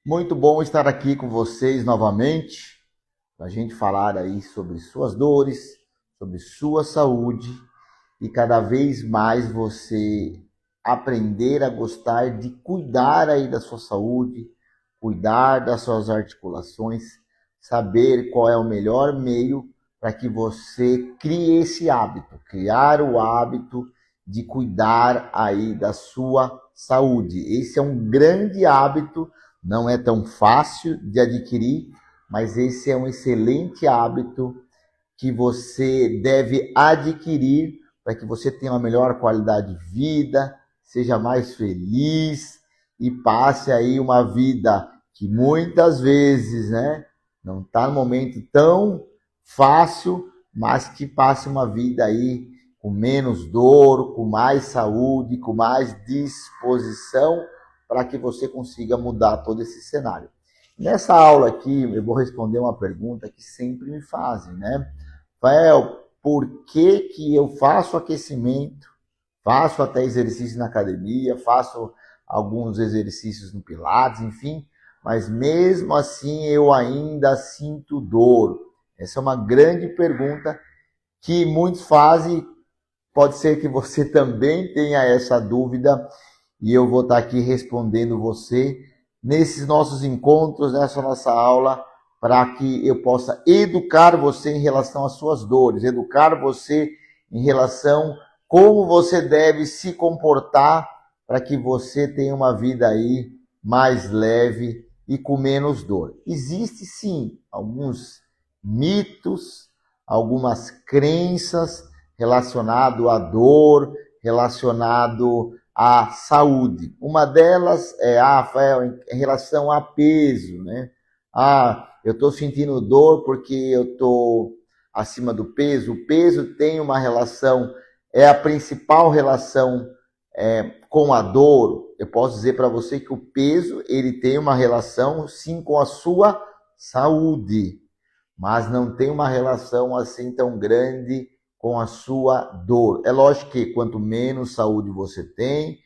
Muito bom estar aqui com vocês novamente, para a gente falar aí sobre suas dores, sobre sua saúde e cada vez mais você aprender a gostar de cuidar aí da sua saúde, cuidar das suas articulações, saber qual é o melhor meio para que você crie esse hábito, criar o hábito de cuidar aí da sua saúde. Esse é um grande hábito, não é tão fácil de adquirir, mas esse é um excelente hábito que você deve adquirir para que você tenha uma melhor qualidade de vida, seja mais feliz e passe aí uma vida que muitas vezes, né, não está no momento tão fácil, mas que passe uma vida aí com menos dor, com mais saúde, com mais disposição, para que você consiga mudar todo esse cenário. Nessa aula aqui, eu vou responder uma pergunta que sempre me fazem, né? Rafael, por que que eu faço aquecimento, faço até exercício na academia, faço alguns exercícios no Pilates, enfim, mas mesmo assim eu ainda sinto dor? Essa é uma grande pergunta que muitos fazem. Pode ser que você também tenha essa dúvida e eu vou estar aqui respondendo você nesses nossos encontros, nessa nossa aula, para que eu possa educar você em relação às suas dores, educar você em relação como você deve se comportar para que você tenha uma vida aí mais leve e com menos dor. Existe sim alguns mitos, algumas crenças relacionado à dor, relacionado à saúde. Uma delas é em relação a peso, né? Eu estou sentindo dor porque eu estou acima do peso. O peso tem uma relação, é a principal relação com a dor. Eu posso dizer para você que o peso ele tem uma relação sim com a sua saúde, mas não tem uma relação assim tão grande com a sua dor. É lógico que quanto menos saúde você tem,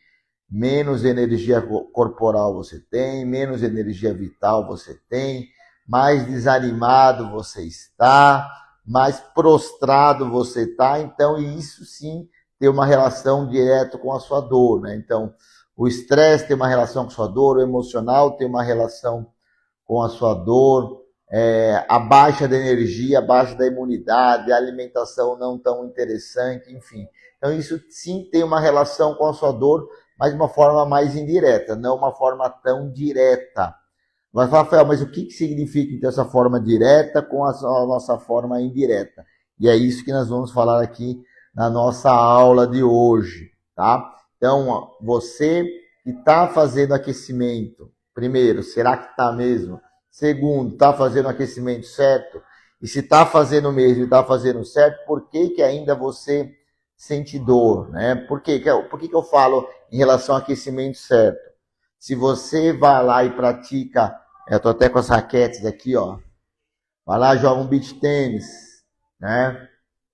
menos energia corporal você tem, menos energia vital você tem, mais desanimado você está, mais prostrado você está. Então, isso sim tem uma relação direta com a sua dor, né? Então, o estresse tem uma relação com a sua dor, o emocional tem uma relação com a sua dor, a baixa da energia, a baixa da imunidade, a alimentação não tão interessante, enfim. Então, isso sim tem uma relação com a sua dor, mas de uma forma mais indireta, não uma forma tão direta. Mas, Rafael, mas o que significa então essa forma direta com a nossa forma indireta? E é isso que nós vamos falar aqui na nossa aula de hoje, tá? Então, você que está fazendo aquecimento, primeiro, será que está mesmo? Segundo, está fazendo o aquecimento certo? E se está fazendo mesmo e está fazendo certo, por que que ainda você sente dor, né? Por que que eu falo em relação ao aquecimento certo? Se você vai lá e pratica, eu tô até com as raquetes aqui, ó. Vai lá, joga um beach tênis, né?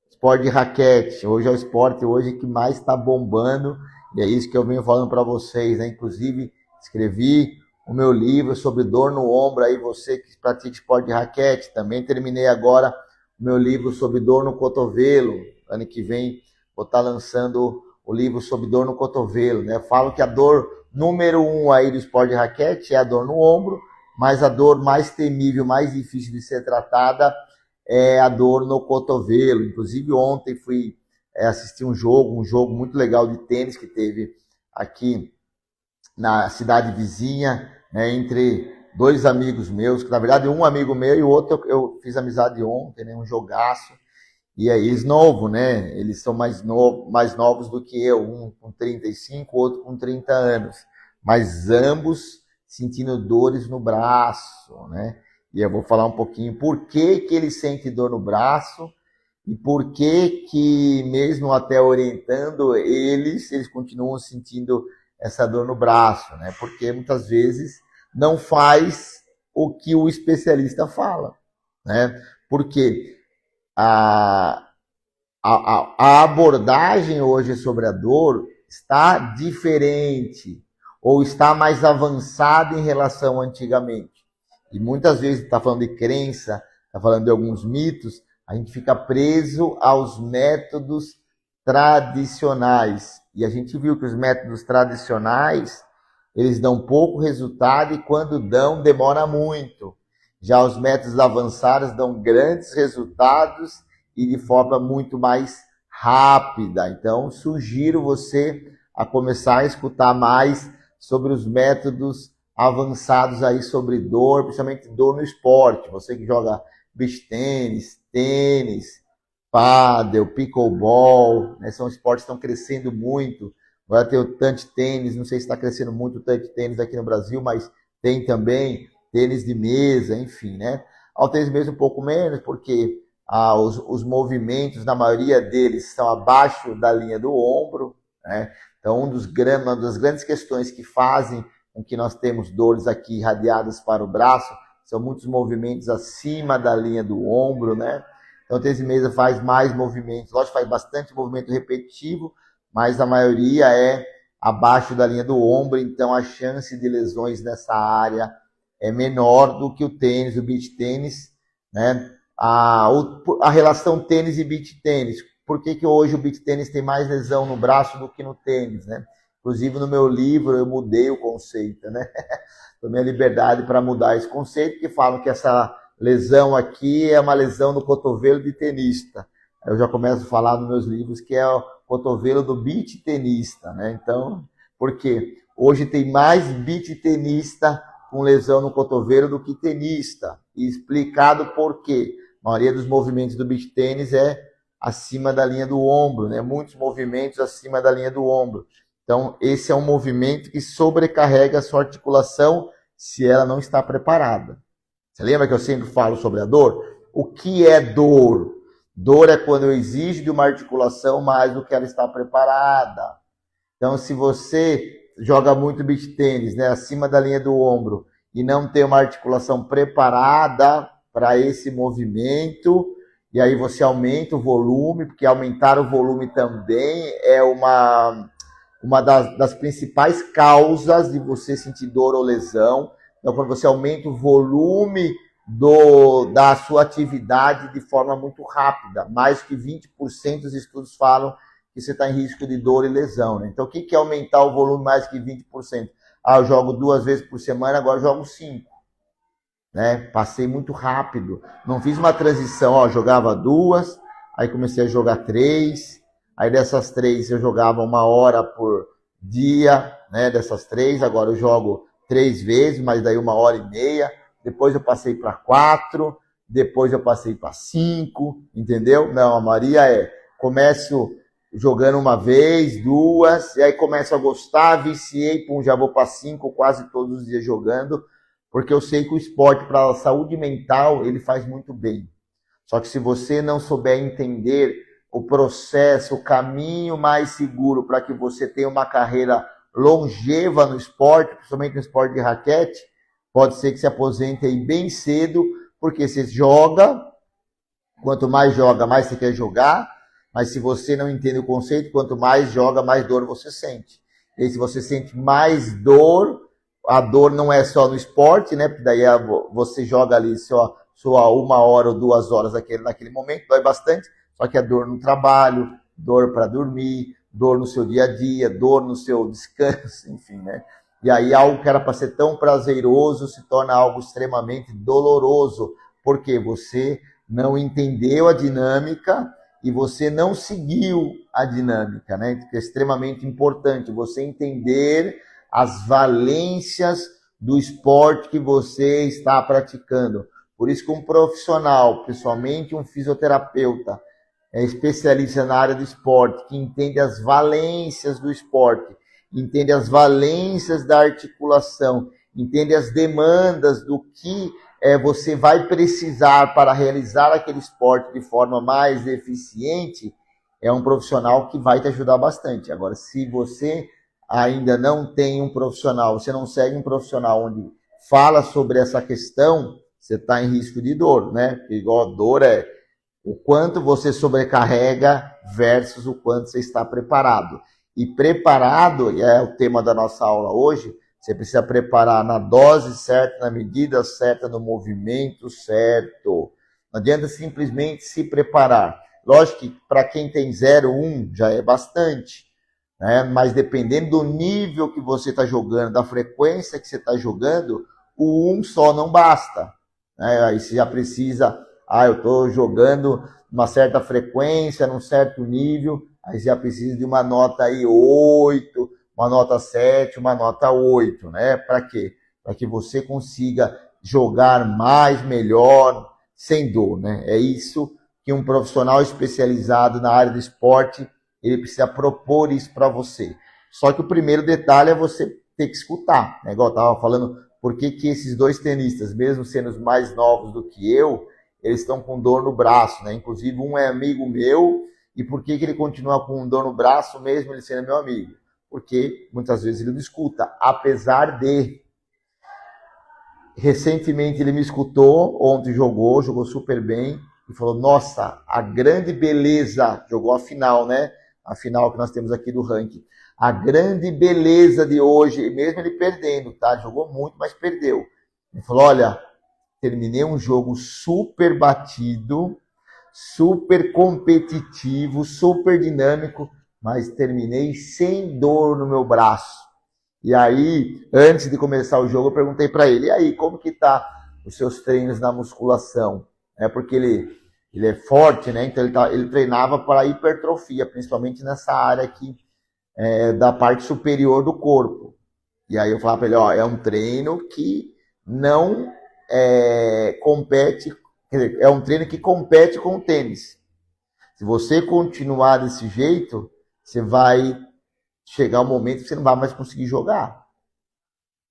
Esporte de raquete. Hoje é o esporte hoje que mais está bombando e é isso que eu venho falando para vocês, né? Inclusive, escrevi o meu livro sobre dor no ombro, aí você que pratica esporte de raquete. Também terminei agora o meu livro sobre dor no cotovelo. Ano que vem vou estar lançando o livro sobre dor no cotovelo, né? Eu falo que a dor número 1 aí do esporte de raquete é a dor no ombro, mas a dor mais temível, mais difícil de ser tratada é a dor no cotovelo. Inclusive ontem fui assistir um jogo muito legal de tênis que teve aqui na cidade vizinha, né, entre dois amigos meus, que na verdade um amigo meu e o outro eu fiz amizade ontem, né, um jogaço. E aí eles novo, né? Eles são mais novos do que eu, um com 35, outro com 30 anos, mas ambos sentindo dores no braço, né? E eu vou falar um pouquinho por que que eles sentem dor no braço e por que que mesmo até orientando eles continuam sentindo essa dor no braço, né? Porque muitas vezes não faz o que o especialista fala, né? Porque a, a abordagem hoje sobre a dor está diferente. ou está mais avançada em relação a antigamente. E muitas vezes está falando de crença, está falando de alguns mitos, a gente fica preso aos métodos tradicionais. E a gente viu que os métodos tradicionais, eles dão pouco resultado e quando dão, demora muito. Já os métodos avançados dão grandes resultados e de forma muito mais rápida. Então, sugiro você a começar a escutar mais sobre os métodos avançados aí sobre dor, principalmente dor no esporte. Você que joga beach tênis, pádel, pickleball, né? São esportes que estão crescendo muito. Agora tem o touch tênis, não sei se está crescendo muito o touch tênis aqui no Brasil, mas tem também tênis de mesa, enfim, né? Ao tênis de mesa um pouco menos, porque os movimentos, na maioria deles, estão abaixo da linha do ombro, né? Então, uma das grandes questões que fazem com que nós temos dores aqui irradiadas para o braço são muitos movimentos acima da linha do ombro, né? Então, o tênis de mesa faz mais movimentos, lógico, faz bastante movimento repetitivo, mas a maioria é abaixo da linha do ombro, então a chance de lesões nessa área é menor do que o tênis, o beach tênis, né? A relação tênis e beach tênis. Por que hoje o beach tênis tem mais lesão no braço do que no tênis, né? Inclusive no meu livro eu mudei o conceito, né? Tomei a liberdade para mudar esse conceito, que falam que essa lesão aqui é uma lesão no cotovelo de tenista. Eu já começo a falar nos meus livros que é o cotovelo do beach tenista, né? Então, por quê? Hoje tem mais beach tenista com lesão no cotovelo do que tenista. E explicado por quê. A maioria dos movimentos do beach tênis é acima da linha do ombro, né? Muitos movimentos acima da linha do ombro. Então, esse é um movimento que sobrecarrega a sua articulação se ela não está preparada. Você lembra que eu sempre falo sobre a dor? O que é dor? Dor é quando eu exijo de uma articulação mais do que ela está preparada. Então, se você joga muito beach tênis, né, acima da linha do ombro, e não tem uma articulação preparada para esse movimento, e aí você aumenta o volume, porque aumentar o volume também é uma das principais causas de você sentir dor ou lesão. Então, quando você aumenta o volume da sua atividade de forma muito rápida, mais que 20% dos estudos falam que você está em risco de dor e lesão, né? Então, o que é aumentar o volume mais que 20%? Eu jogo 2 vezes por semana, agora eu jogo 5. Né? Passei muito rápido. Não fiz uma transição, jogava 2, aí comecei a jogar 3, aí dessas 3 eu jogava 1 hora por dia, né? Dessas 3, agora eu jogo 3 vezes, mas daí 1h30, depois eu passei para 4, depois eu passei para 5, entendeu? Não, a Maria começo jogando 1 vez, 2, e aí começo a gostar, viciei, já vou para 5 quase todos os dias jogando, porque eu sei que o esporte para a saúde mental, ele faz muito bem. Só que se você não souber entender o processo, o caminho mais seguro para que você tenha uma carreira longeva no esporte, principalmente no esporte de raquete, pode ser que se aposente aí bem cedo, porque você joga, quanto mais joga, mais você quer jogar, mas se você não entende o conceito, quanto mais joga, mais dor você sente. E se você sente mais dor, a dor não é só no esporte, né? Porque daí você joga ali só 1 hora ou 2 horas naquele momento, dói bastante, só que é dor no trabalho, dor para dormir, dor no seu dia a dia, dor no seu descanso, enfim, né? E aí algo que era para ser tão prazeroso se torna algo extremamente doloroso, porque você não entendeu a dinâmica e você não seguiu a dinâmica, né? Que é extremamente importante você entender as valências do esporte que você está praticando. Por isso que um profissional, principalmente um fisioterapeuta, especialista na área do esporte, que entende as valências do esporte, entende as valências da articulação, entende as demandas do que você vai precisar para realizar aquele esporte de forma mais eficiente, é um profissional que vai te ajudar bastante. Agora, se você ainda não tem um profissional, você não segue um profissional onde fala sobre essa questão, você está em risco de dor, né? Porque igual a dor é o quanto você sobrecarrega versus o quanto você está preparado. E preparado, é o tema da nossa aula hoje, você precisa preparar na dose certa, na medida certa, no movimento certo. Não adianta simplesmente se preparar. Lógico que para quem tem 0, 1 já é bastante, né? Mas dependendo do nível que você está jogando, da frequência que você está jogando, o 1 só não basta, né? Aí você já precisa, eu estou jogando uma certa frequência, num certo nível, aí você já precisa de uma nota aí 8, uma nota 7, uma nota 8, né? Para quê? Para que você consiga jogar mais, melhor, sem dor, né? É isso que um profissional especializado na área do esporte, ele precisa propor isso para você. Só que o primeiro detalhe é você ter que escutar, né? Igual eu estava falando, por que esses dois tenistas, mesmo sendo os mais novos do que eu, eles estão com dor no braço, né? Inclusive um é amigo meu, e por que ele continua com dor no braço, mesmo ele sendo meu amigo? Porque muitas vezes ele não escuta, apesar de... Recentemente ele me escutou, ontem jogou super bem, e falou, nossa, a grande beleza, jogou a final, né? A final que nós temos aqui do ranking. A grande beleza de hoje, mesmo ele perdendo, tá? Jogou muito, mas perdeu. Ele falou, olha, terminei um jogo super batido, super competitivo, super dinâmico, mas terminei sem dor no meu braço. E aí, antes de começar o jogo, eu perguntei para ele, e aí, como que tá os seus treinos na musculação? Porque ele é forte, né? Então ele treinava para hipertrofia, principalmente nessa área aqui da parte superior do corpo. E aí eu falava para ele, é um treino que não compete, quer dizer, é um treino que compete com o tênis. Se você continuar desse jeito, você vai chegar um momento que você não vai mais conseguir jogar,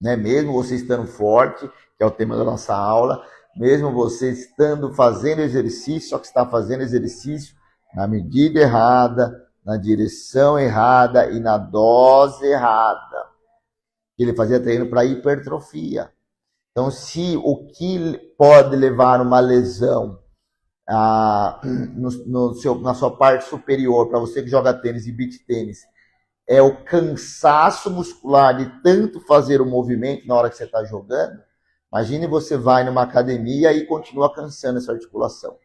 né? Mesmo você estando forte, que é o tema da nossa aula, mesmo você estando fazendo exercício, só que está fazendo exercício na medida errada, na direção errada e na dose errada. Ele fazia treino para hipertrofia. Então, se o que pode levar uma lesão na sua parte superior, para você que joga tênis e beach tênis, é o cansaço muscular de tanto fazer o movimento na hora que você está jogando, imagine você vai numa academia e continua cansando essa articulação.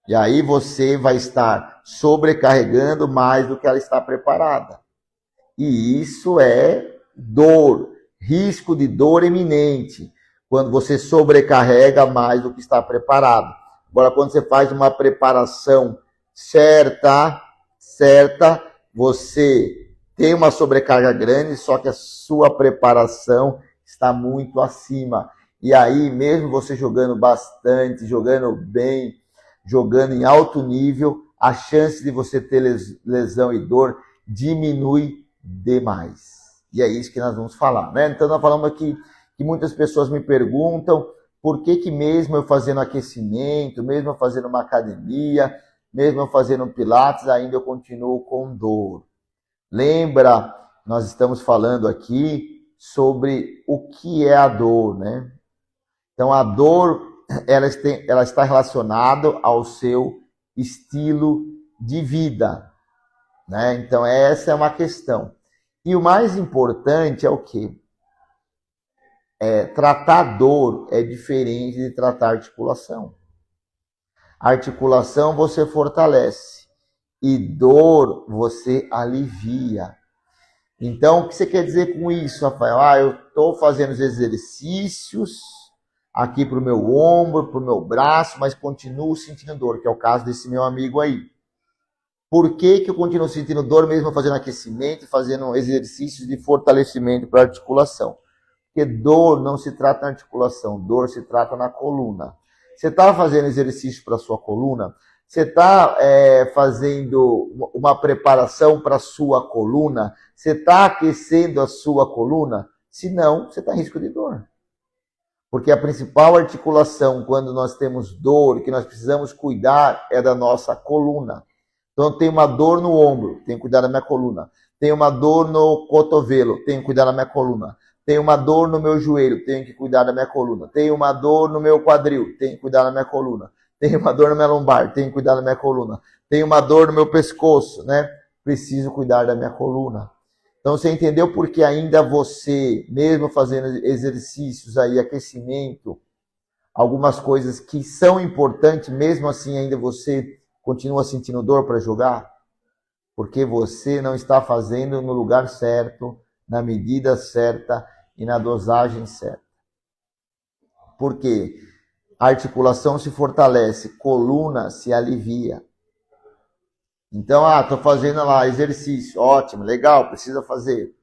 E aí você vai estar sobrecarregando mais do que ela está preparada. E isso é dor, risco de dor iminente, quando você sobrecarrega mais do que está preparado. Agora, quando você faz uma preparação certa, você tem uma sobrecarga grande, só que a sua preparação está muito acima. E aí, mesmo você jogando bastante, jogando bem, jogando em alto nível, a chance de você ter lesão e dor diminui demais. E é isso que nós vamos falar, né? Então, nós falamos aqui que muitas pessoas me perguntam por que mesmo eu fazendo aquecimento, mesmo eu fazendo uma academia, mesmo eu fazendo um pilates, ainda eu continuo com dor. Lembra, nós estamos falando aqui sobre o que é a dor, né? Então, a dor, ela está relacionada ao seu estilo de vida, né? Então, essa é uma questão. E o mais importante é o quê? Tratar dor é diferente de tratar articulação. A articulação você fortalece e dor você alivia. Então, o que você quer dizer com isso, Rafael? Eu estou fazendo os exercícios aqui para o meu ombro, para o meu braço, mas continuo sentindo dor, que é o caso desse meu amigo aí. Por que eu continuo sentindo dor mesmo fazendo aquecimento, fazendo exercícios de fortalecimento para a articulação? Porque dor não se trata na articulação, dor se trata na coluna. Você está fazendo exercício para a sua coluna? Você está fazendo uma preparação para a sua coluna? Você está aquecendo a sua coluna? Se não, você está em risco de dor. Porque a principal articulação, quando nós temos dor, que nós precisamos cuidar, é da nossa coluna. Então, tem uma dor no ombro, tenho que cuidar da minha coluna. Tem uma dor no cotovelo, tenho que cuidar da minha coluna. Tem uma dor no meu joelho, tenho que cuidar da minha coluna. Tem uma dor no meu quadril, tenho que cuidar da minha coluna. Tem uma dor na minha lombar, tenho que cuidar da minha coluna. Tem uma dor no meu pescoço, né? preciso cuidar da minha coluna. Então você entendeu porque ainda você, mesmo fazendo exercícios aí, aquecimento, algumas coisas que são importantes, mesmo assim ainda você continua sentindo dor para jogar? Porque você não está fazendo no lugar certo, na medida certa e na dosagem certa. Por quê? A articulação se fortalece, coluna se alivia. Então, estou fazendo lá exercício, ótimo, legal, precisa fazer.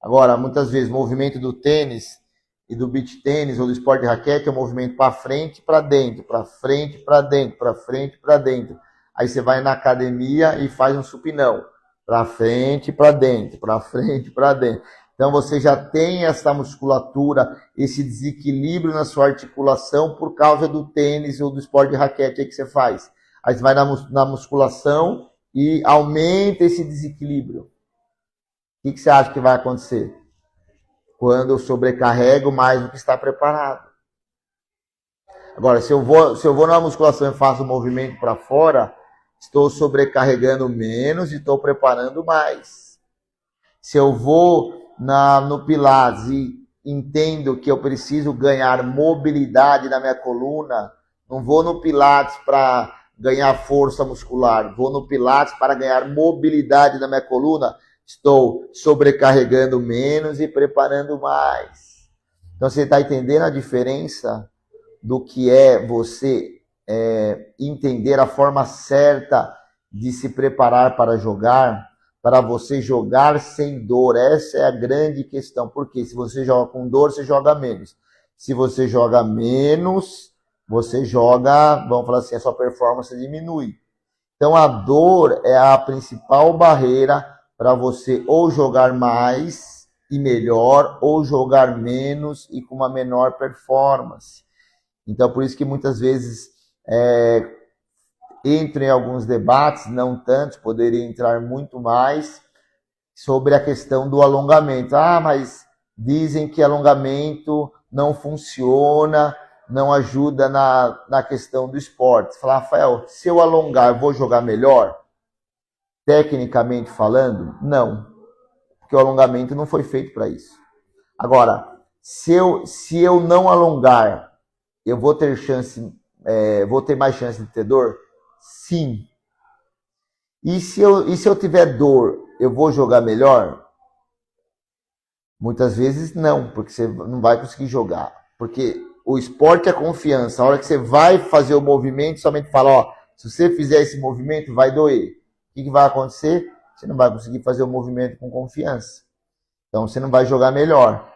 Agora, muitas vezes, o movimento do tênis e do beach tênis ou do esporte de raquete é um movimento para frente e para dentro, para frente e para dentro, para frente e para dentro. Aí você vai na academia e faz um supinão, para frente e para dentro, para frente e para dentro. Então você já tem essa musculatura, esse desequilíbrio na sua articulação por causa do tênis ou do esporte de raquete aí que você faz. Aí você vai na musculação e aumenta esse desequilíbrio. O que você acha que vai acontecer? Quando eu sobrecarrego mais do que está preparado. Agora, se eu vou na musculação e faço o movimento para fora, estou sobrecarregando menos e estou preparando mais. Se eu vou no Pilates e entendo que eu preciso ganhar mobilidade na minha coluna, não vou no Pilates para ganhar força muscular, vou no Pilates para ganhar mobilidade na minha coluna, estou sobrecarregando menos e preparando mais. Então você está entendendo a diferença do que é você entender a forma certa de se preparar para jogar, para você jogar sem dor. Essa é a grande questão, porque se você joga com dor, você joga menos. Se você joga menos, você joga, vamos falar assim, a sua performance diminui. Então a dor é a principal barreira para você ou jogar mais e melhor, ou jogar menos e com uma menor performance. Então por isso que muitas vezes entro em alguns debates, não tantos, poderia entrar muito mais, sobre a questão do alongamento. Mas dizem que alongamento não funciona, não ajuda na questão do esporte. Fala, Rafael, se eu alongar, eu vou jogar melhor? Tecnicamente falando, não. Porque o alongamento não foi feito para isso. Agora, se eu não alongar, eu vou ter mais chance de ter dor? Sim. E se eu tiver dor, eu vou jogar melhor? Muitas vezes não, porque você não vai conseguir jogar. Porque o esporte é confiança. A hora que você vai fazer o movimento, somente fala, se você fizer esse movimento, vai doer. O que vai acontecer? Você não vai conseguir fazer o movimento com confiança. Então você não vai jogar melhor.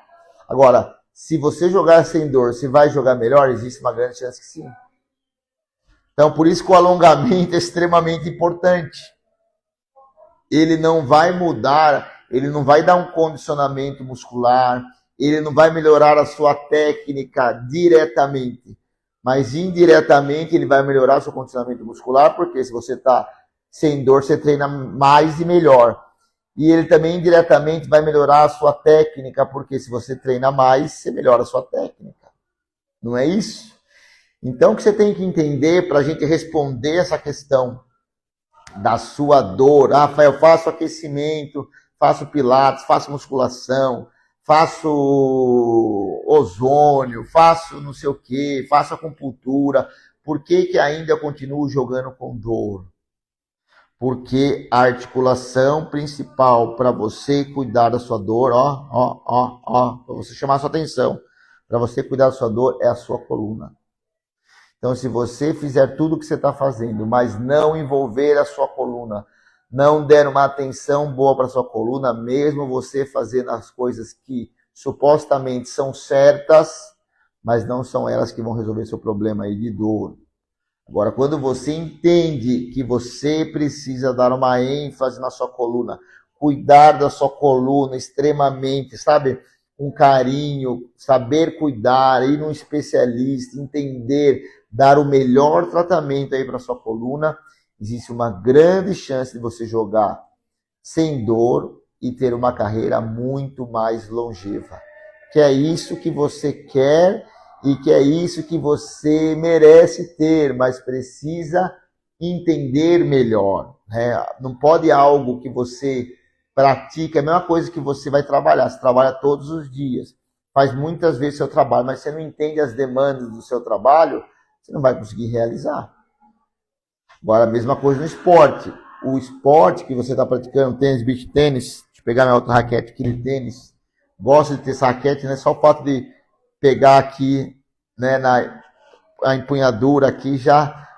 Agora, se você jogar sem dor, você vai jogar melhor? Existe uma grande chance que sim. Então, por isso que o alongamento é extremamente importante. Ele não vai mudar, ele não vai dar um condicionamento muscular, ele não vai melhorar a sua técnica diretamente, mas indiretamente ele vai melhorar o seu condicionamento muscular, porque se você está sem dor, você treina mais e melhor. E ele também indiretamente vai melhorar a sua técnica, porque se você treina mais, você melhora a sua técnica. Não é isso? Então, o que você tem que entender para a gente responder essa questão da sua dor. Rafael, faço aquecimento, faço pilates, faço musculação, faço ozônio, faço não sei o quê, faço acupuntura. Por que ainda eu continuo jogando com dor? Porque a articulação principal para você cuidar da sua dor, para você chamar a sua atenção, para você cuidar da sua dor, é a sua coluna. Então, se você fizer tudo o que você está fazendo, mas não envolver a sua coluna, não der uma atenção boa para a sua coluna, mesmo você fazendo as coisas que supostamente são certas, mas não são elas que vão resolver seu problema aí de dor. Agora, quando você entende que você precisa dar uma ênfase na sua coluna, cuidar da sua coluna extremamente, sabe? Com carinho, saber cuidar, ir num especialista, entender, dar o melhor tratamento aí para sua coluna, existe uma grande chance de você jogar sem dor e ter uma carreira muito mais longeva. Que é isso que você quer e que é isso que você merece ter, mas precisa entender melhor, né? Não pode algo que você pratica, é a mesma coisa que você vai trabalhar, você trabalha todos os dias, faz muitas vezes seu trabalho, mas você não entende as demandas do seu trabalho, você não vai conseguir realizar. Agora, a mesma coisa no esporte. O esporte que você está praticando, tênis, beach tênis, deixa eu pegar minha outra raquete, aquele tênis, gosto de ter essa raquete, né? Só o fato de pegar aqui, né, a empunhadura aqui,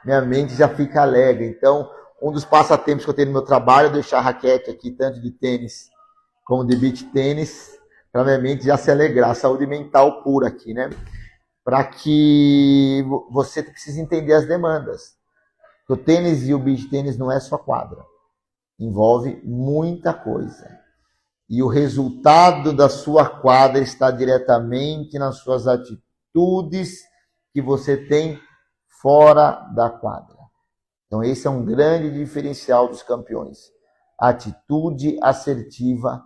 minha mente já fica alegre. Então, um dos passatempos que eu tenho no meu trabalho é deixar a raquete aqui, tanto de tênis como de beach tênis, para minha mente já se alegrar. Saúde mental pura aqui, né? Para que você precise entender as demandas. O tênis e o beach tênis não é só quadra. Envolve muita coisa. E o resultado da sua quadra está diretamente nas suas atitudes que você tem fora da quadra. Então esse é um grande diferencial dos campeões. Atitude assertiva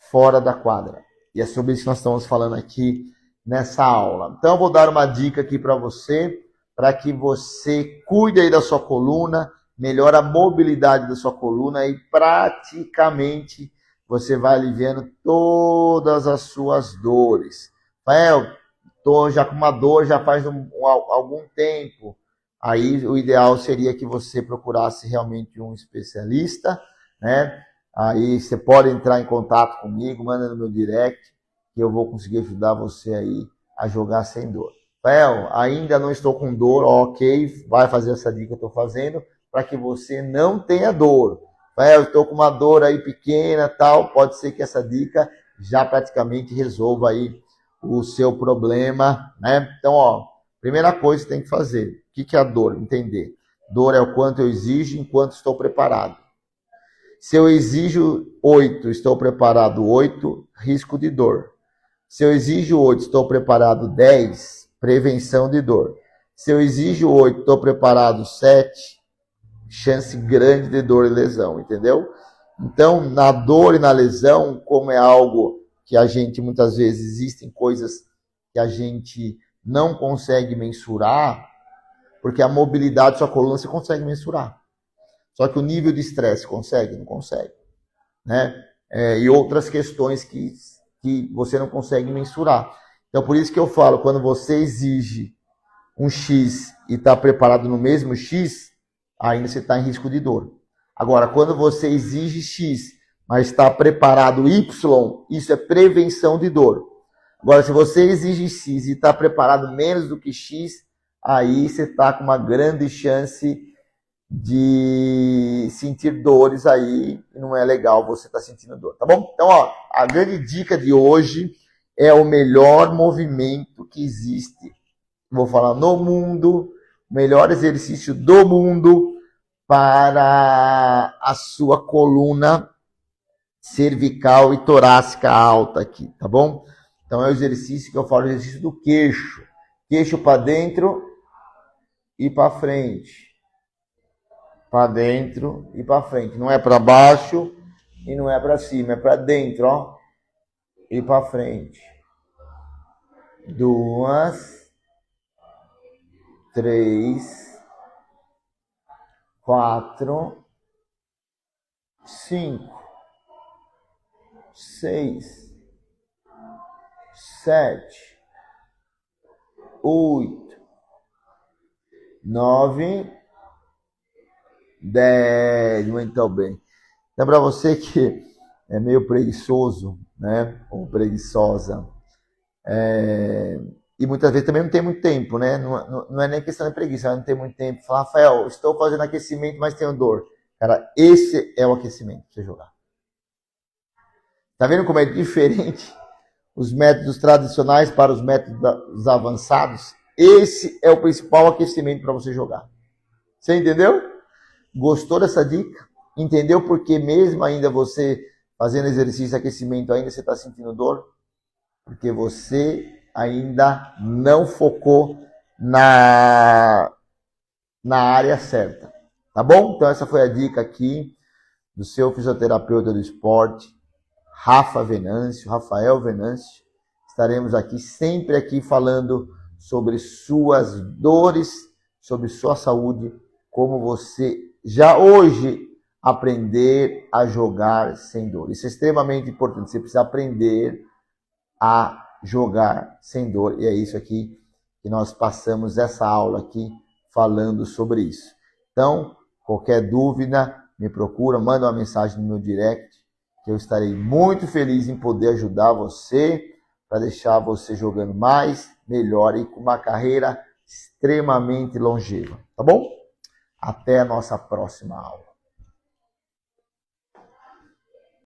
fora da quadra. E é sobre isso que nós estamos falando aqui nessa aula. Então eu vou dar uma dica aqui para você, para que você cuide aí da sua coluna, melhore a mobilidade da sua coluna e praticamente você vai aliviando todas as suas dores. Estou já com uma dor já faz algum tempo. Aí o ideal seria que você procurasse realmente um especialista, né? Aí você pode entrar em contato comigo, manda no meu direct, que eu vou conseguir ajudar você aí a jogar sem dor. Rafael, ainda não estou com dor, ok, vai fazer essa dica que eu estou fazendo para que você não tenha dor. Rafael, estou com uma dor aí pequena, tal, pode ser que essa dica já praticamente resolva aí o seu problema, né? Então, ó, primeira coisa que você tem que fazer, o que é a dor? Entender. Dor é o quanto eu exijo enquanto estou preparado. Se eu exijo 8, estou preparado 8, risco de dor. Se eu exijo 8, estou preparado 10, prevenção de dor. Se eu exijo 8, estou preparado 7, chance grande de dor e lesão, entendeu? Então, na dor e na lesão, como é algo que a gente, muitas vezes, existem coisas que a gente não consegue mensurar, porque a mobilidade da sua coluna você consegue mensurar. Só que o nível de estresse consegue? Não consegue, né? E outras questões que você não consegue mensurar. Então, por isso que eu falo, quando você exige um X e está preparado no mesmo X, ainda você está em risco de dor. Agora, quando você exige X, mas está preparado Y, isso é prevenção de dor. Agora, se você exige X e está preparado menos do que X, aí você está com uma grande chance de sentir dores aí, e não é legal você estar sentindo dor, tá bom? Então, ó, a grande dica de hoje é o melhor movimento que existe, vou falar no mundo, o melhor exercício do mundo para a sua coluna cervical e torácica alta aqui, tá bom? Então é o exercício que eu falo, o exercício do queixo. Queixo para dentro e para frente. Para dentro e para frente. Não é para baixo e não é para cima, é para dentro, ó. E para frente. 2, 3, 4, 5, 6, 7, 8, 9, 10. Muito bem. Então, para você que é meio preguiçoso, né? Ou preguiçosa, e muitas vezes também não tem muito tempo, né? Não é nem questão de preguiça, não tem muito tempo. Fala, Rafael, estou fazendo aquecimento, mas tenho dor. Cara, esse é o aquecimento para você jogar. Tá vendo como é diferente os métodos tradicionais para os métodos avançados? Esse é o principal aquecimento para você jogar. Você entendeu? Gostou dessa dica? Entendeu porque mesmo ainda você fazendo exercício de aquecimento, ainda você está sentindo dor? Porque você ainda não focou na área certa. Tá bom? Então essa foi a dica aqui do seu fisioterapeuta do esporte, Rafael Venâncio. Estaremos aqui sempre falando sobre suas dores, sobre sua saúde, como você já hoje aprender a jogar sem dor. Isso é extremamente importante. Você precisa aprender a jogar sem dor. E é isso aqui que nós passamos essa aula aqui falando sobre isso. Então, qualquer dúvida, me procura, manda uma mensagem no meu direct, que eu estarei muito feliz em poder ajudar você para deixar você jogando mais, melhor e com uma carreira extremamente longeva. Tá bom? Até a nossa próxima aula.